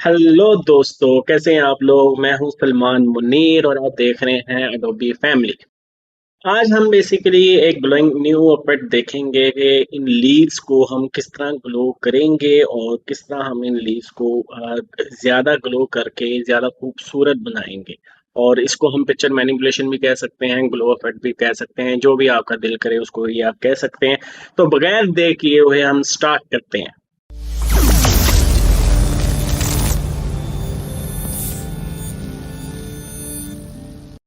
Hello दोस्तों, कैसे हैं आप लोग। मैं हूं सलमान मुनीर और आप देख रहे हैं अडोबी फैमिली। आज हम बेसिकली एक ग्लोइंग न्यू अपडेट देखेंगे कि इन लीव्स को हम किस तरह ग्लो करेंगे और किस तरह हम इन लीव्स को ज्यादा ग्लो करके ज्यादा खूबसूरत बनाएंगे। और इसको हम पिक्चर मैनिपुलेशन भी कह सकते हैं, ग्लो इफेक्ट भी कह सकते हैं, जो भी आपका दिल करे उसको ये आप कह सकते हैं। तो बगैर देर किए हुए हम स्टार्ट करते हैं।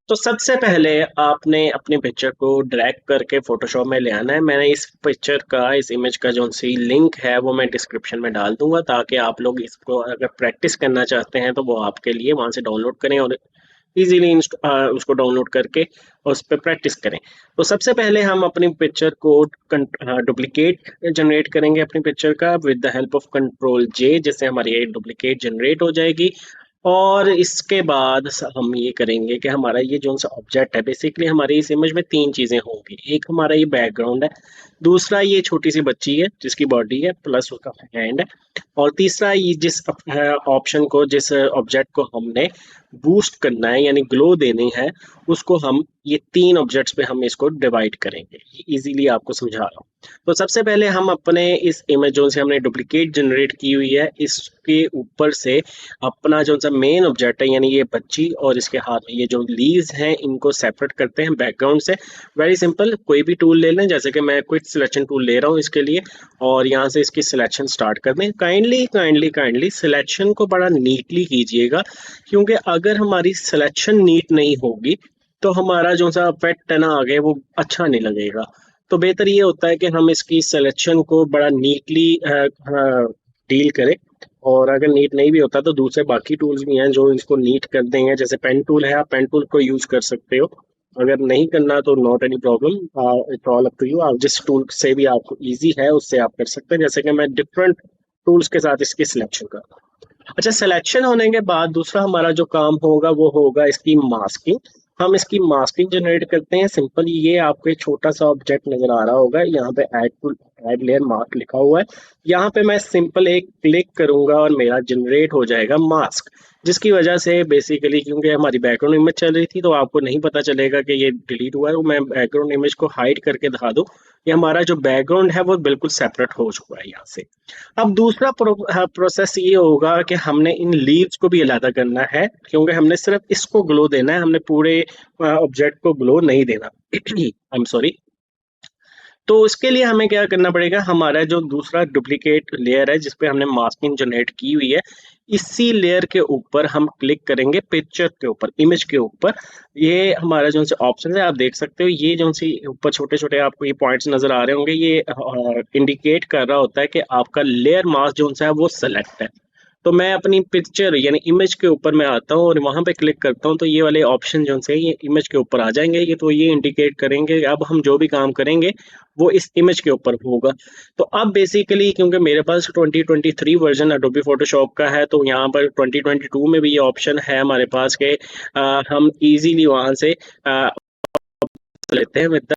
तो सबसे पहले आपने अपनी पिक्चर को ड्रैग करके फोटोशॉप में ले आना है। मैंने इस इमेज का जो सी लिंक है वो मैं डिस्क्रिप्शन में डाल दूंगा, ताकि आप लोग इसको अगर प्रैक्टिस करना चाहते हैं तो वो आपके लिए वहां से डाउनलोड करें और इजीली उसको डाउनलोड करके उस पर प्रैक्टिस करें। तो सबसे पहले हम अपनी पिक्चर को डुप्लीकेट जनरेट करेंगे अपनी पिक्चर का with the help of control J, जिससे हमारी एक डुप्लीकेट जनरेट हो जाएगी। और इसके बाद हम ये करेंगे कि हमारा ये जो सा ऑब्जेक्ट है, बेसिकली हमारी इस इमेज में तीन चीजें होंगी। एक हमारा ये बैकग्राउंड है, दूसरा ये छोटी सी बच्ची है जिसकी बॉडी है प्लस उसका हैंड है, और तीसरा ये जिस ऑब्जेक्ट को हमने बूस्ट करना है यानी ग्लो देनी है, उसको हम ये तीन ऑब्जेक्ट्स पे हम इसको डिवाइड करेंगे। इजीली आपको समझा रहा हूँ। तो सबसे पहले हम अपने इस इमेज जो से हमने डुप्लीकेट जनरेट की हुई है, इसके ऊपर से अपना जो सा मेन ऑब्जेक्ट है यानी ये बच्ची और इसके हाथ में ये जो लीव्स हैं, इनको सेपरेट करते हैं बैकग्राउंड से। वेरी सिंपल, कोई भी टूल ले लें, जैसे कि मैं क्विक सिलेक्शन टूल ले रहा हूँ इसके लिए, और यहाँ से इसकी सिलेक्शन स्टार्ट कर दें। काइंडली काइंडली काइंडली सिलेक्शन को बड़ा नीटली कीजिएगा, क्योंकि अगर हमारी सिलेक्शन नीट नहीं होगी तो हमारा जो सा इफेक्ट है ना आगे वो अच्छा नहीं लगेगा। तो बेहतर ये होता है कि हम इसकी सिलेक्शन को बड़ा नीटली डील करें। और अगर नीट नहीं भी होता तो दूसरे बाकी टूल्स भी हैं जो इसको नीट कर देंगे, जैसे पेन टूल है, आप पेन टूल को यूज कर सकते हो। अगर नहीं करना तो not any problem, it's all up to you. आप जिस टूल से भी आपको इजी है उससे आप कर सकते हैं, जैसे कि मैं डिफरेंट टूल्स के साथ इसकी सिलेक्शन कर। अच्छा, सिलेक्शन होने के बाद दूसरा हमारा जो काम होगा वो होगा इसकी मास्किंग। हम इसकी मास्किंग जनरेट करते हैं। सिंपल, ये आपको एक छोटा सा ऑब्जेक्ट नजर आ रहा होगा, यहाँ पे ऐड लेयर मास्क लिखा हुआ है। यहाँ पे मैं सिंपल एक क्लिक करूंगा और मेरा जनरेट हो जाएगा मास्क, जिसकी वजह से बेसिकली क्योंकि हमारी बैकग्राउंड इमेज चल रही थी तो आपको नहीं पता चलेगा कि ये डिलीट हुआ है। वो मैं बैकग्राउंड इमेज को हाइड करके दिखा दूं, ये हमारा जो बैकग्राउंड है वो बिल्कुल सेपरेट हो चुका है यहाँ से। अब दूसरा प्रोसेस ये होगा कि हमने इन लीव्स को भी अलग करना है, क्योंकि हमने सिर्फ इसको ग्लो देना है, हमने पूरे ऑब्जेक्ट को ग्लो नहीं देना। I am sorry. तो उसके लिए हमें क्या करना पड़ेगा, हमारा जो दूसरा डुप्लीकेट लेयर है जिसपे हमने मास्किंग जनरेट की हुई है, इसी लेयर के ऊपर हम क्लिक करेंगे, पिक्चर के ऊपर, इमेज के ऊपर। ये हमारा जो से ऑप्शन है आप देख सकते हो, ये जो सी ऊपर छोटे छोटे आपको ये पॉइंट्स नजर आ रहे होंगे, ये इंडिकेट कर रहा होता है कि आपका लेयर मास्क जो सा है वो सेलेक्ट है। तो मैं अपनी पिक्चर यानी इमेज के ऊपर मैं आता हूँ और वहां पे क्लिक करता हूँ, तो ये वाले ऑप्शन जो से ये इमेज के ऊपर आ जाएंगे। ये तो ये इंडिकेट करेंगे अब हम जो भी काम करेंगे वो इस इमेज के ऊपर होगा। तो अब बेसिकली क्योंकि मेरे पास 2023 वर्जन अडोबी फोटोशॉप का है, तो यहाँ पर 2022 में भी ये ऑप्शन है हमारे पास के हम इजीली वहां से लेते हैं विद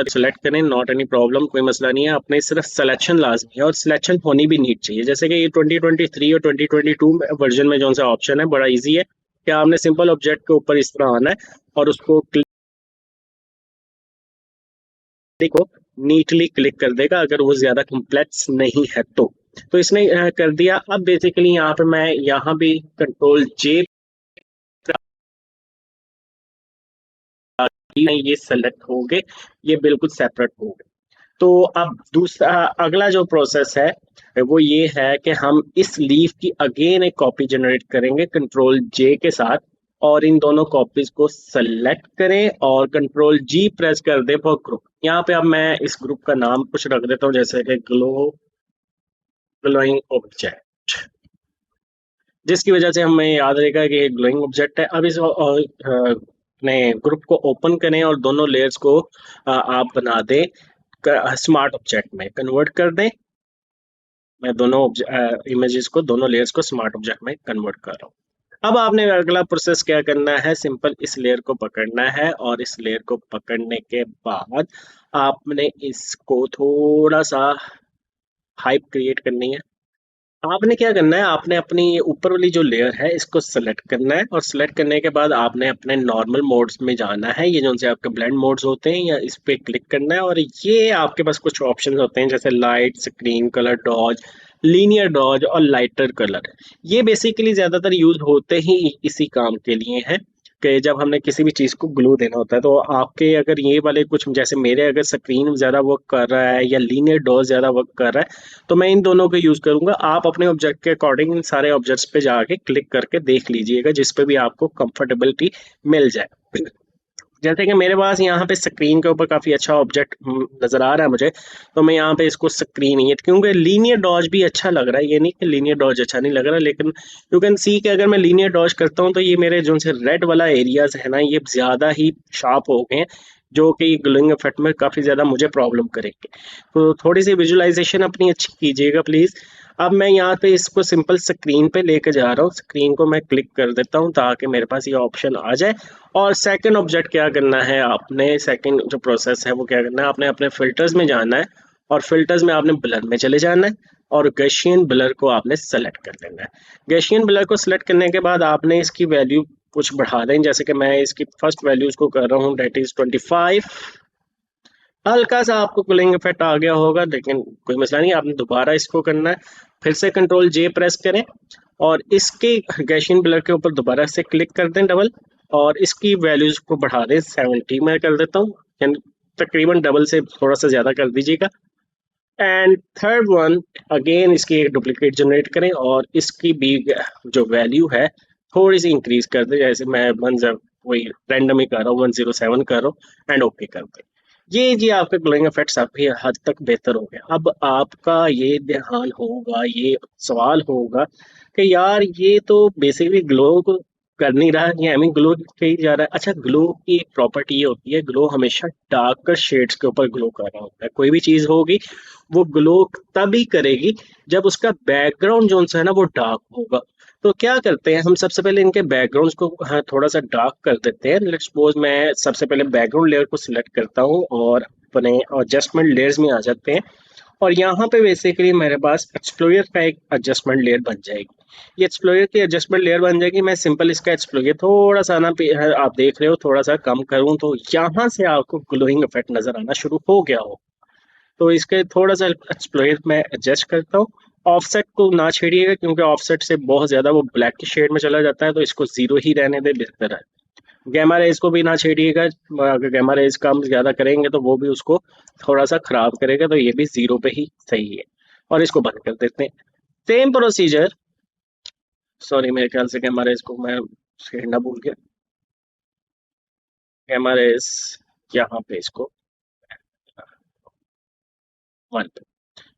सेलेक्ट करें, नॉट एनी प्रॉब्लम, कोई मसला नहीं है। अपने सिर्फ सिलेक्शन लाजमी है और सिलेक्शन होनी भी नीट चाहिए। जैसे कि ये 2023 और 2022 वर्जन में जो सा ऑप्शन है बड़ा इजी है कि आपने सिंपल ऑब्जेक्ट के ऊपर इस तरह आना है और उसको को नीटली क्लिक कर देगा, अगर वो ज्यादा कॉम्प्लेक्स नहीं है तो इसने कर दिया। अब बेसिकली यहाँ पे मैं यहाँ भी कंट्रोल जे, ये सेलेक्ट हो गए, ये बिल्कुल सेपरेट हो गए। तो अब दूसरा अगला जो प्रोसेस है वो ये है कि हम इस लीफ की अगेन एक कॉपी जनरेट करेंगे कंट्रोल जे के साथ, और इन दोनों कॉपीज को सेलेक्ट करें और कंट्रोल जी प्रेस कर दें फॉर ग्रुप। यहाँ पे अब मैं इस ग्रुप का नाम कुछ रख देता हूँ, जैसे कि ग्लोइंग ऑब्जेक्ट, जिसकी वजह से हमें याद रहेगा कि ये ग्लोइंग ऑब्जेक्ट है। अब इस अपने ग्रुप को ओपन करें और दोनों लेयर्स को आप बना दें, स्मार्ट ऑब्जेक्ट में कन्वर्ट कर दें। मैं दोनों इमेजेस को, दोनों लेयर्स को स्मार्ट ऑब्जेक्ट में कन्वर्ट कर रहा हूँ। अब आपने अगला प्रोसेस क्या करना है, सिंपल इस लेयर को पकड़ना है और इस लेयर को पकड़ने के बाद आपने इसको थोड़ा सा हाइप क्रिएट करनी है। आपने क्या करना है, आपने अपनी ये ऊपर वाली जो लेयर है इसको सेलेक्ट करना है और सेलेक्ट करने के बाद आपने अपने नॉर्मल मोड्स में जाना है, ये जो से आपके ब्लेंड मोड्स होते हैं, या इस पे क्लिक करना है और ये आपके पास कुछ ऑप्शंस होते हैं जैसे light, screen colour, dodge, linear dodge और लाइटर कलर। ये बेसिकली ज्यादातर यूज होते ही इसी काम के लिए हैं कि जब हमने किसी भी चीज को ग्लू देना होता है। तो आपके अगर ये वाले कुछ, जैसे मेरे अगर स्क्रीन ज्यादा वर्क कर रहा है या लीनियर डॉज ज्यादा वर्क कर रहा है, तो मैं इन दोनों को यूज करूंगा। आप अपने ऑब्जेक्ट के अकॉर्डिंग इन सारे ऑब्जेक्ट्स पे जाके क्लिक करके देख लीजिएगा जिस पे भी आपको कंफर्टेबिलिटी मिल जाए। जैसे कि मेरे पास यहाँ पे स्क्रीन के ऊपर काफी अच्छा ऑब्जेक्ट नजर आ रहा है मुझे, तो मैं यहाँ पे इसको स्क्रीन, ये क्योंकि लीनियर डॉज भी अच्छा लग रहा है, ये नहीं कि लीनियर डॉज अच्छा नहीं लग रहा, लेकिन यू कैन सी कि अगर मैं लीनियर डॉज करता हूँ तो ये मेरे जो से रेड वाला एरियाज है ना, ये ज्यादा ही शार्प हो गए हैं, जो कि ग्लोइंग इफेक्ट में काफी ज्यादा मुझे प्रॉब्लम करेंगे। तो थोड़ी सी विजुअलाइजेशन अपनी अच्छी कीजिएगा प्लीज। अब मैं यहाँ पे इसको सिंपल स्क्रीन पे लेके जा रहा हूँ, स्क्रीन को मैं क्लिक कर देता हूँ ताकि मेरे पास ये ऑप्शन आ जाए। और सेकंड ऑब्जेक्ट क्या करना है आपने, सेकंड जो प्रोसेस है वो क्या करना है, आपने अपने फिल्टर्स में जाना है और फिल्टर्स में आपने ब्लर में चले जाना है और गैशियन ब्लर को आपने सेलेक्ट कर लेना है। गैशियन ब्लर को सेलेक्ट करने के बाद आपने इसकी वैल्यू कुछ बढ़ा दें, जैसे कि मैं इसकी फर्स्ट वैल्यूज को कर रहा हूँ, डेट इज 25। हल्का सा आपको कूलिंग इफेक्ट आ गया होगा, लेकिन कोई मसला नहीं, आपने दोबारा इसको करना है। फिर से कंट्रोल जे प्रेस करें और इसके गैशियन ब्लर के ऊपर दोबारा से क्लिक कर दें डबल, और इसकी वैल्यूज को बढ़ा दें 70 में कर देता हूँ, यानी तकरीबन डबल से थोड़ा सा ज्यादा कर दीजिएगा। एंड थर्ड वन, अगेन इसकी एक डुप्लीकेट जनरेट करें और इसकी भी जो वैल्यू है थोड़ी सी इंक्रीज कर दें, जैसे मैं वही रैंडम ही कर रहा हूँ, 107 कर रहा हूँ एंड ओके कर दें। ये जी आपके ग्लोइंग इफेक्ट्स काफी हद तक बेहतर हो गए। अब आपका ये ध्यान होगा, ये सवाल होगा कि यार ये तो बेसिकली ग्लो को कर नहीं रहा, ये आई मीन ग्लो कही जा रहा है। अच्छा, ग्लो की एक प्रॉपर्टी ये होती है, ग्लो हमेशा डार्कर शेड्स के ऊपर ग्लो कर रहा होता है। कोई भी चीज होगी वो ग्लो तभी करेगी जब उसका बैकग्राउंड जो है ना वो डार्क होगा। तो क्या करते हैं हम, सबसे पहले इनके बैकग्राउंड्स को हाँ थोड़ा सा डार्क कर देते हैं। लेट्स सपोज मैं सबसे पहले बैकग्राउंड लेयर को सिलेक्ट करता हूँ और अपने एडजस्टमेंट लेयर्स में आ जाते हैं और यहाँ पे बेसिकली मेरे पास एक्सप्लोयर का एक एडजस्टमेंट लेयर बन जाएगी। ये एक्सप्लोयर की एडजस्टमेंट लेयर बन जाएगी। मैं सिंपल इसका एक्सप्लोयर थोड़ा सा ना आप देख रहे हो थोड़ा सा कम करूँ तो यहाँ से आपको ग्लोइंग इफेक्ट नजर आना शुरू हो गया हो। तो इसके थोड़ा सा एक्सप्लोर मैं एडजस्ट करता हूँ। ऑफसेट को ना छेड़िएगा क्योंकि ऑफसेट से बहुत ज्यादा वो ब्लैक की शेड में चला जाता है, तो इसको जीरो ही रहने दे बेहतर है। गैमा रेज को भी ना छेड़िएगा, अगर गैमा रेज कम ज्यादा करेंगे तो वो भी उसको थोड़ा सा खराब करेगा, तो ये भी जीरो पे ही सही है। और इसको बंद कर देते हैं। सेम प्रोसीजर, सॉरी मेरे ख्याल से गैमा रेज को मैं छेड़ना भूल गया। गैमा रेज यहाँ पे इसको 1,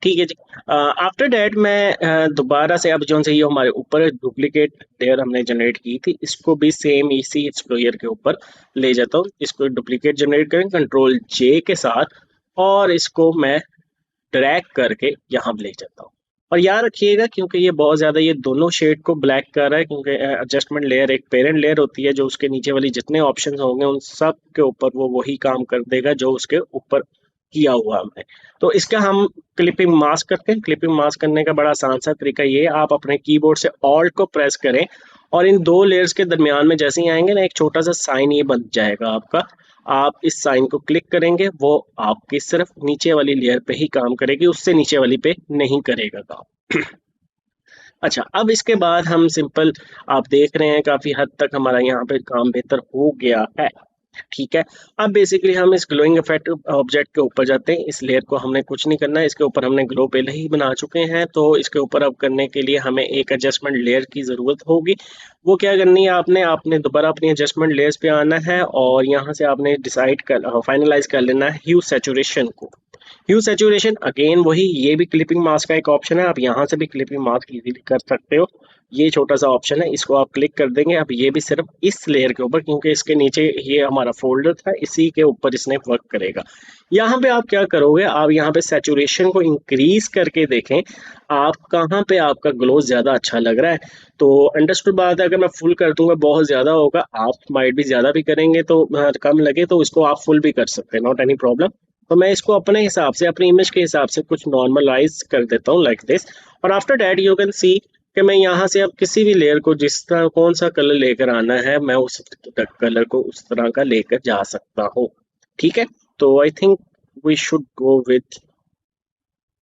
ठीक है जी। आफ्टर डैट मैं दोबारा से, अब जो से ये हमारे ऊपर डुप्लीकेट लेयर हमने जनरेट की थी, इसको भी सेम इसी एक्सप्लोयर के ऊपर ले जाता हूँ। इसको डुप्लीकेट जनरेट करें कंट्रोल जे के साथ और इसको मैं ड्रैग करके यहाँ ले जाता हूँ। और याद रखिएगा क्योंकि ये बहुत ज्यादा ये दोनों शेड को ब्लैक कर रहा है, क्योंकि एडजस्टमेंट लेयर एक पेरेंट लेयर होती है जो उसके नीचे वाली जितने ऑप्शंस होंगे उन सब के ऊपर वो वही काम कर देगा जो उसके ऊपर किया हुआ हमने। तो इसका हम क्लिपिंग मास्क करते हैं। क्लिपिंग मास्क करने का बड़ा आसान सा तरीका ये है, आप अपने कीबोर्ड से ऑल्ट को प्रेस करें और इन दो लेयर्स के दरमियान में जैसे ही आएंगे ना, एक छोटा सा साइन ये बन जाएगा आपका। आप इस साइन को क्लिक करेंगे, वो आपकी सिर्फ नीचे वाली लेयर पे ही काम करेगी, उससे नीचे वाली पे नहीं करेगा काम। अच्छा, अब इसके बाद हम सिंपल, आप देख रहे हैं काफी हद तक हमारा यहाँ पे काम बेहतर हो गया है। ठीक है, अब बेसिकली हम इस ग्लोइंग इफेक्ट ऑब्जेक्ट के ऊपर जाते हैं। इस लेयर को हमने कुछ नहीं करना है, इसके ऊपर हमने ग्लो पहले ही बना चुके हैं, तो इसके ऊपर अब करने के लिए हमें एक एडजस्टमेंट लेयर की जरूरत होगी। वो क्या करनी है, आपने आपने दोबारा अपनी एडजस्टमेंट लेयर्स पे आना है और यहाँ से आपने डिसाइड कर फाइनलाइज कर लेना है ह्यू सैचुरेशन को। ह्यू सैचुरेशन अगेन वही, ये भी क्लिपिंग मास्क का एक ऑप्शन है, आप यहाँ से भी क्लिपिंग मास्क इजीली कर सकते हो। ये छोटा सा ऑप्शन है, इसको आप क्लिक कर देंगे। अब ये भी सिर्फ इस लेयर के ऊपर, क्योंकि इसके नीचे ये हमारा फोल्डर था, इसी के ऊपर इसने वर्क करेगा। यहाँ पे आप क्या करोगे, आप यहाँ पे सैचुरेशन को इंक्रीज करके देखें आप कहाँ पे आपका ग्लो ज्यादा अच्छा लग रहा है। तो अंडरस्टूड बात है, अगर मैं फुल कर दूंगा बहुत ज्यादा होगा, आप माइट भी ज्यादा भी करेंगे तो कम लगे तो इसको आप फुल भी कर सकते हैं, नॉट एनी प्रॉब्लम। तो मैं इसको अपने हिसाब से, अपनी इमेज के हिसाब से कुछ नॉर्मलाइज कर देता हूँ लाइक दिस। और after that you can see कि मैं यहाँ से अब किसी भी लेयर को जिस तरह कौन सा कलर लेकर आना है, मैं उस कलर को उस तरह का लेकर जा सकता हूँ। ठीक है, तो I think we should go with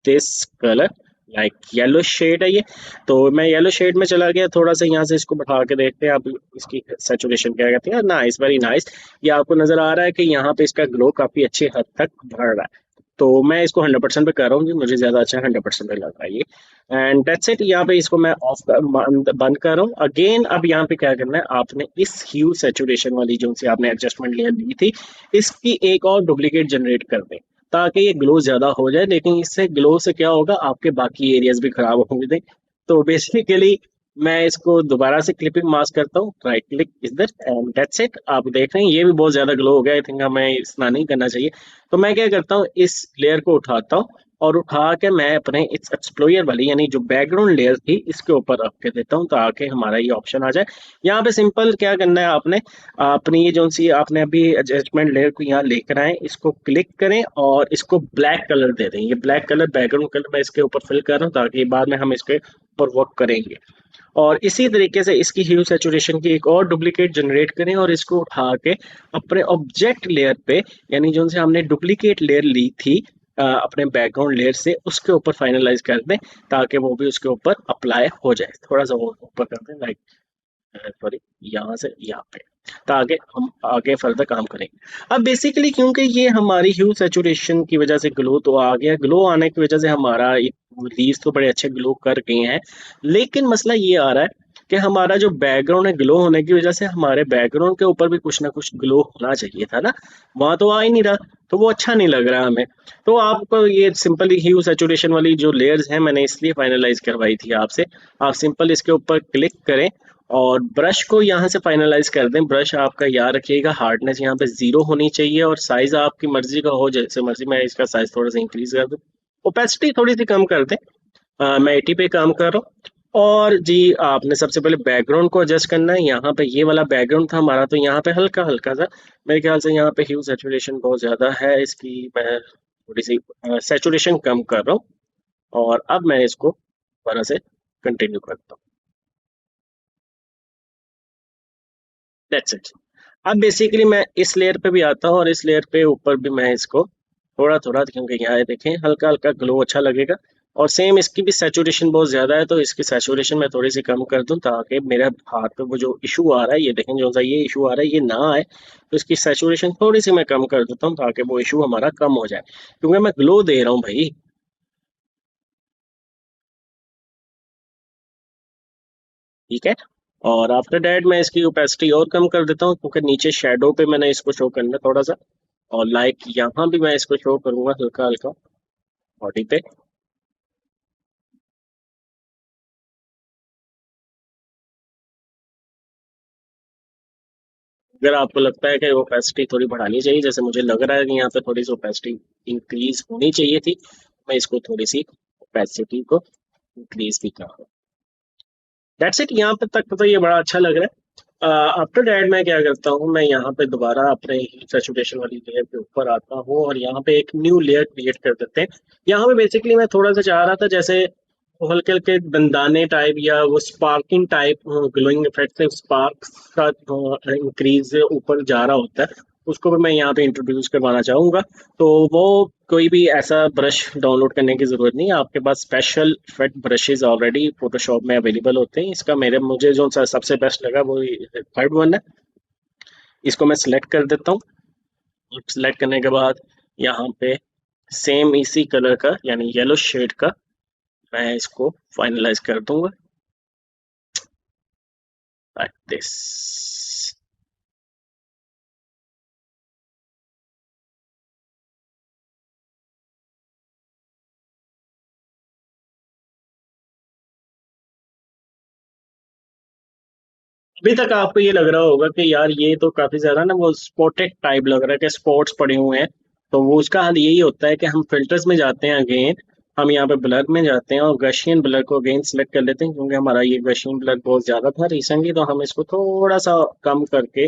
this colour, like yellow shade है ये। तो मैं येलो शेड में चला गया, थोड़ा सा यहाँ से इसको बढ़ा के देखते हैं आप इसकी सैचुरेशन क्या कहते हैं। Nice, very nice. ये आपको नजर आ रहा है कि यहाँ पे इसका ग्लो काफी अच्छे हद तक बढ़ रहा है। तो मैं इसको 100% पे कर रहा हूँ कि मुझे ज्यादा अच्छा 100% पे लग रहा है ये। एंड दैट्स इट, यहाँ पे इसको मैं ऑफ बंद कर रहा हूँ। अगेन अब यहाँ पे क्या करना है, आपने इस ह्यू सैचुरेशन वाली जो सी आपने एडजस्टमेंट लेयर ली थी, इसकी एक और डुप्लीकेट जनरेट कर दें ताकि ये ग्लो ज्यादा हो जाए। लेकिन इससे ग्लो से क्या होगा, आपके बाकी एरियाज भी खराब होंगे। तो बेसिकली मैं इसको दोबारा से क्लिपिंग मास्क करता हूँ, राइट क्लिक इधर, एंड दैट्स इट। आप देख रहे हैं ये भी बहुत ज्यादा ग्लो हो गया। आई थिंक हमें इतना नहीं करना चाहिए। तो मैं क्या करता हूँ, इस लेयर को उठाता हूँ और उठा के मैं अपने इस एक्सप्लोयर वाली यानी जो बैकग्राउंड लेयर थी इसके ऊपर रख के देता हूँ ताकि हमारा ये ऑप्शन आ जाए। यहाँ पे सिंपल क्या करना है आपने, अपनी ये जो सी आपने अभी एडजस्टमेंट लेयर को यहाँ लेकर आए, इसको क्लिक करें और इसको ब्लैक कलर दे दें। ये ब्लैक कलर बैकग्राउंड कलर मैं इसके ऊपर फिल कर रहा हूँ ताकि बाद में हम इसके ऊपर वर्क करेंगे। और इसी तरीके से इसकी ह्यू सैचुरेशन की एक और डुप्लीकेट जनरेट करें और इसको उठा के अपने ऑब्जेक्ट लेयर पे, यानी जो से हमने डुप्लीकेट लेयर ली थी अपने बैकग्राउंड लेयर से, उसके ऊपर फाइनलाइज कर दें ताकि वो भी उसके ऊपर अप्लाई हो जाए। थोड़ा सा वो ऊपर कर दें, लाइक सॉरी, यहाँ से यहाँ पे, ताकि हम आगे फर्दर काम करेंगे। अब बेसिकली क्योंकि ये हमारी ह्यू सैचुरेशन की वजह से ग्लो तो आ गया, ग्लो आने की वजह से हमारा लीव्स तो बड़े अच्छे ग्लो कर गए हैं। लेकिन मसला ये आ रहा है कि हमारा जो बैकग्राउंड है, ग्लो होने की वजह से हमारे बैकग्राउंड के ऊपर भी कुछ ना कुछ ग्लो होना चाहिए था ना, वहां तो आ ही नहीं रहा। तो वो अच्छा नहीं लग रहा हमें। तो आपको ये सिंपली ह्यू सैचुरेशन वाली जो लेयर्स हैं मैंने इसलिए फाइनलाइज करवाई थी आपसे। आप सिंपल इसके ऊपर क्लिक करें और ब्रश को यहाँ से फाइनलाइज कर दें। ब्रश आपका याद रखिएगा हार्डनेस यहाँ पे 0 होनी चाहिए और साइज आपकी मर्जी का हो, जैसे मर्जी। मैं इसका साइज थोड़ा सा इंक्रीज कर दूं, ओपेसिटी थोड़ी सी कम कर दें। मैं 80 पे काम कर रहा हूँ। और जी आपने सबसे पहले बैकग्राउंड को एडजस्ट करना है। यहाँ पे ये वाला बैकग्राउंड था हमारा, तो यहाँ पे हल्का हल्का सा मेरे ख्याल से यहाँ पे ह्यू सैचुरेशन बहुत ज्यादा है इसकी, मैं थोड़ी सी सैचुरेशन कम कर रहा हूँ। और अब मैं इसको दोबारा से कंटिन्यू करता हूँ। That's it. अब बेसिकली मैं इस लेयर पे भी आता हूँ और इस लेयर पे ऊपर भी मैं इसको थोड़ा थोड़ा, क्योंकि यहाँ देखें हल्का हल्का ग्लो अच्छा लगेगा। और सेम इसकी भी सैचुरेशन बहुत ज्यादा है, तो इसकी सैचुरेशन मैं थोड़ी सी कम कर दूं ताकि मेरे हाथ पे वो जो इशू आ रहा है, ये देखें जो सा ये इशू आ रहा है ये ना आए। तो इसकी सैचुरेशन थोड़ी सी मैं कम कर देता हूँ ताकि वो इशू हमारा कम हो जाए, क्योंकि मैं ग्लो दे रहा हूँ भाई। ठीक है। और आफ्टर डैट मैं इसकी ओपेसिटी और कम कर देता हूँ, क्योंकि नीचे शेडो पे मैंने इसको शो करना है थोड़ा सा। और लाइक यहाँ भी मैं इसको शो करूंगा हल्का हल्का बॉडी पे। अगर आपको लगता है कि ओपेसिटी थोड़ी बढ़ानी चाहिए, जैसे मुझे लग रहा है कि यहाँ पे थोड़ी सी ओपेसिटी इंक्रीज होनी चाहिए थी, मैं इसको थोड़ी सी ओपेसिटी को इंक्रीज भी कर रहा हूँ। दैट्स इट, यहाँ पे तक तो ये बड़ा अच्छा लग रहा है। आफ्टर दैट मैं क्या करता हूँ, मैं यहाँ पे दोबारा अपने सैचुरेशन वाली लेयर के ऊपर आता हूँ और यहाँ पे एक न्यू लेयर क्रिएट कर देते हैं। यहाँ पे बेसिकली मैं थोड़ा सा चाह रहा था जैसे वो हल्के हल्के दंदाने टाइप या वो स्पार्किंग टाइप, ग्लोइंग इफेक्ट से स्पार्क का इंक्रीज ऊपर जा रहा होता है, उसको भी मैं यहाँ पे इंट्रोड्यूस करवाना चाहूंगा। तो वो कोई भी ऐसा ब्रश डाउनलोड करने की जरूरत नहीं है, आपके पास special effect brushes already Photoshop में अवेलेबल होते हैं। इसका मेरे मुझे जो सबसे बेस्ट लगा वो थर्ड वन है। इसको मैं सिलेक्ट कर देता हूँ। सिलेक्ट करने के बाद यहाँ पे सेम इसी कलर का यानी येलो शेड का मैं इसको फाइनलाइज कर दूंगा लाइक दिस। अभी तक आपको ये लग रहा होगा कि यार ये तो काफी ज्यादा ना वो स्पॉटेड टाइप लग रहा है कि स्पॉट्स पड़े हुए हैं। तो वो उसका हल यही होता है कि हम फिल्टर्स में जाते हैं अगेन, हम यहाँ पे ब्लर में जाते हैं और गशियन ब्लर को अगेन सेलेक्ट कर लेते हैं, क्योंकि हमारा ये गशियन ब्लर बहुत ज्यादा था रिसेंटली, तो हम इसको थोड़ा सा कम करके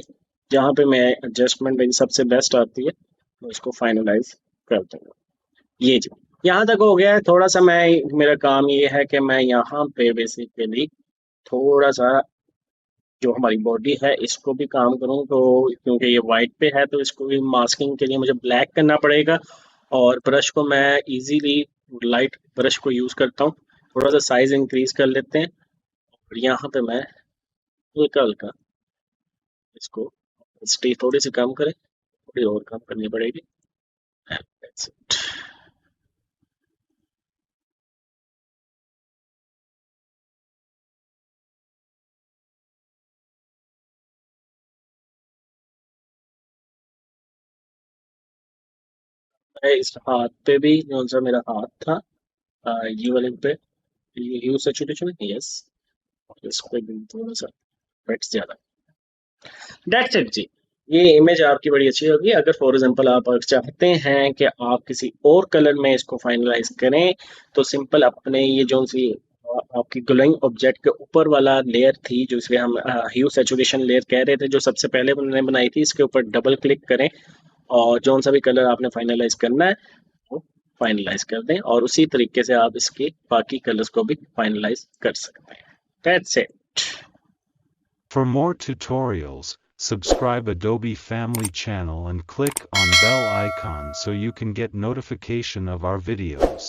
जहाँ पे मैं एडजस्टमेंट मेरी सबसे बेस्ट आती है तो इसको फाइनलाइज कर दूंगा। ये जी, यहाँ तक हो गया है। थोड़ा सा मैं, मेरा काम ये है कि मैं यहाँ पे बेसिकली थोड़ा सा जो हमारी बॉडी है इसको भी काम करूँ, तो क्योंकि ये वाइट पे है तो इसको भी मास्किंग के लिए मुझे ब्लैक करना पड़ेगा। और ब्रश को मैं इजीली लाइट ब्रश को यूज़ करता हूँ। थोड़ा सा साइज इंक्रीज कर लेते हैं और यहाँ पे मैं हल्का हल्का इसको स्टेज थोड़ी सी कम करें, थोड़ी और कम करनी पड़ेगी। That's it। मैं इस हाथ पे भी जो सा मेरा हाथ था, ये वाले पे ह्यू सैचुरेशन, यस, इस पे भी थोड़ा सा बेट्स ज्यादा। दैट्स इट जी। ये इमेज आपकी बड़ी अच्छी होगी। अगर फॉर एग्जांपल आप अगर चाहते हैं कि आप किसी और कलर में इसको फाइनलाइज करें, तो सिंपल अपने ये जो सी आपकी ग्लोइंग ऑब्जेक्ट के ऊपर वाला लेयर थी जो इसे हम ह्यू सैचुरेशन लेयर कह रहे थे, जो सबसे पहले हमने बनाई थी, इसके ऊपर डबल क्लिक करें और जो सा भी कलर आपने फाइनलाइज करना है वो फाइनलाइज कर दें, और उसी तरीके से आप इसके बाकी कलर्स को भी फाइनलाइज कर सकते हैं। That's it. For more tutorials, subscribe Adobe Family channel and click on bell icon so you can get notification of our videos.